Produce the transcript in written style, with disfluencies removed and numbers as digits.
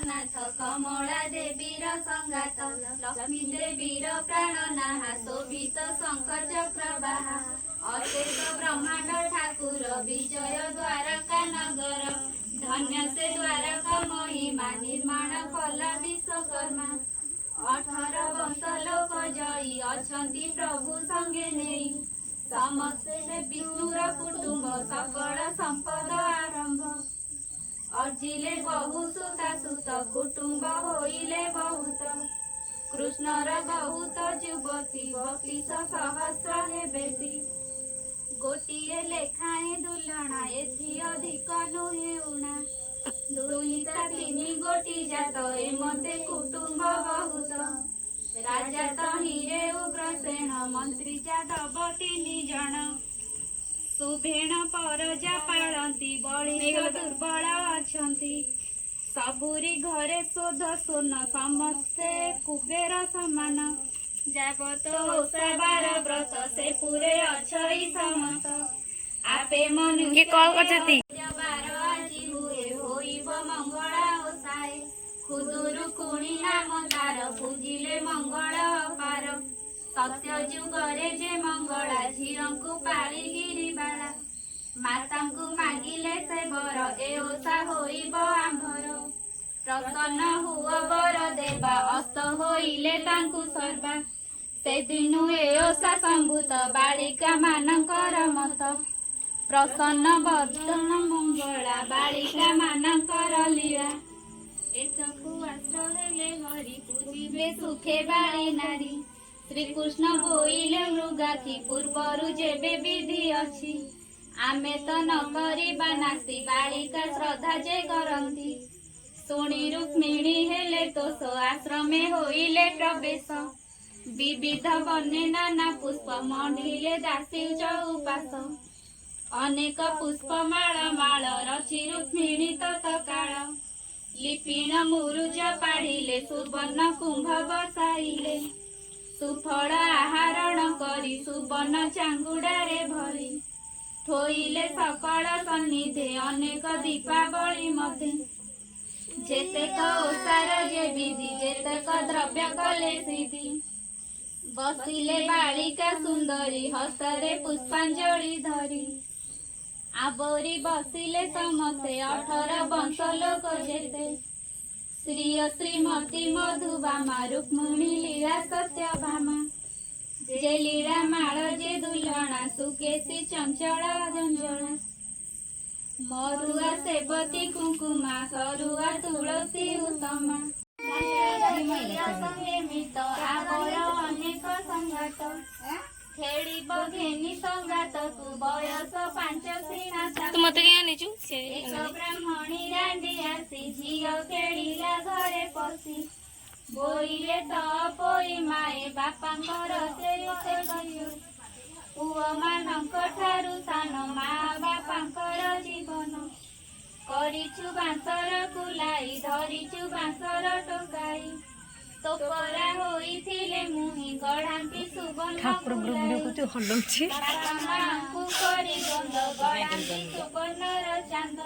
नाथ कमला देवीर संगात लक्ष्मी देवीर प्राणनाहा शोभित शंख चक्र बाहा अशेष ब्रह्मांड ठाकुर विजय द्वारका नगर धन्य से द्वारका महिमा निर्माण कला विश्वकर्मा 18 वर्ष लोक जयी अछंती प्रभु संगे नेई समस्ते विष्णुर कुटुंब सकल संपद आरंभ अर्जिले बहु सुता सुत कुटुंब होइले बहुत कृष्णर बहुत युवती 32 सहस्र हेबेती गोटिए लेखाए दुलणा एथि अधिक नुहे उणा दुईता तीनी गोटी जात एमते कुटुंब बहुत राजा तहिरे उग्रसेन मंत्री जादव 3 जन सुभेण परजा पालती बड़ी दुर्बल अछंती सबुरी घरे शोध सोन समस्ते कुबेर समान जाबत ओषा 12 व्रत से पूरे अछई समस्त आपे मनु के कॉल करती 12 आजी हुए होइब मंगला ओसाए खुदुरु कुणी नाम तार पूजिले मंगल अपार सत्य जुगरे जे मंगला झीरंकु पाली गिरिबाला मातांकु मागिले से बर ए ओषा होइब आंभर प्रसन्न हुआ बर देवा अस्त होइले तांकु सर्वा से दिनु ए ओषा संभूत बालिका मानकर मत प्रसन्न बदन मंगला बालिका मानकर लीला एतकु आश्रय हेले हरि पूजिबे सुखे बाली नारी श्रीकृष्ण बोइले मृगाथी पूर्वरु जेबे विधि अछि आमे तो न करिबा नास्ति बालिका श्रद्धा जे करंती सुणी रुक्मिणी हेले तोष आश्रमे होइले प्रवेश विविध बने नाना पुष्प मंडिले दासी उपास अनेक पुष्पमाळ माळ रचि रुक्मिणी तत्काळ लिपिण मुरुज पाढ़िले सुवर्ण कुंभ बसाइले सुफल आहरण करी सुवर्ण चांगुड़ारे भरी थोइले सकल सन्निधे अनेक दीपावली मध्य जेतेक ओषार जे विधि जेतेक द्रव्य कले सिद्धि बसिले बालिका सुंदरी हस्तरे पुष्पांजलि धरी आबोरी बसिले समस्ते 18 वंश लोक जेते श्री श्रीमती मधुबामा रुक्मिणी लीला सत्यभामा जे लीला माळ जे दुलणा सुकेशी चंचला जंजला मरुआ सेवती कुंकुमा सरुआ तुलसी उत्तमा संगे मित आवर अनेक संगात खेलिब घेनी संगात तू बयस 5 सिना तू मते के आनिचु एक ब्राह्मणी रांडी आसी झियो खेलिला घरे पसी बोइले तो पोई माए बापांकर से कहियो पुओ मानक ठारु सान मा बापांकर जीवन करिछु बांसर कुलाई धरिछु बांसर टोकाई तोपरा होइथिले मुहि गढ़ांती सुवर्ण ठाकुर ब्रह्म को तो हलम छी बापा मांकु करी गंध गढ़ांती सुवर्णर चांद।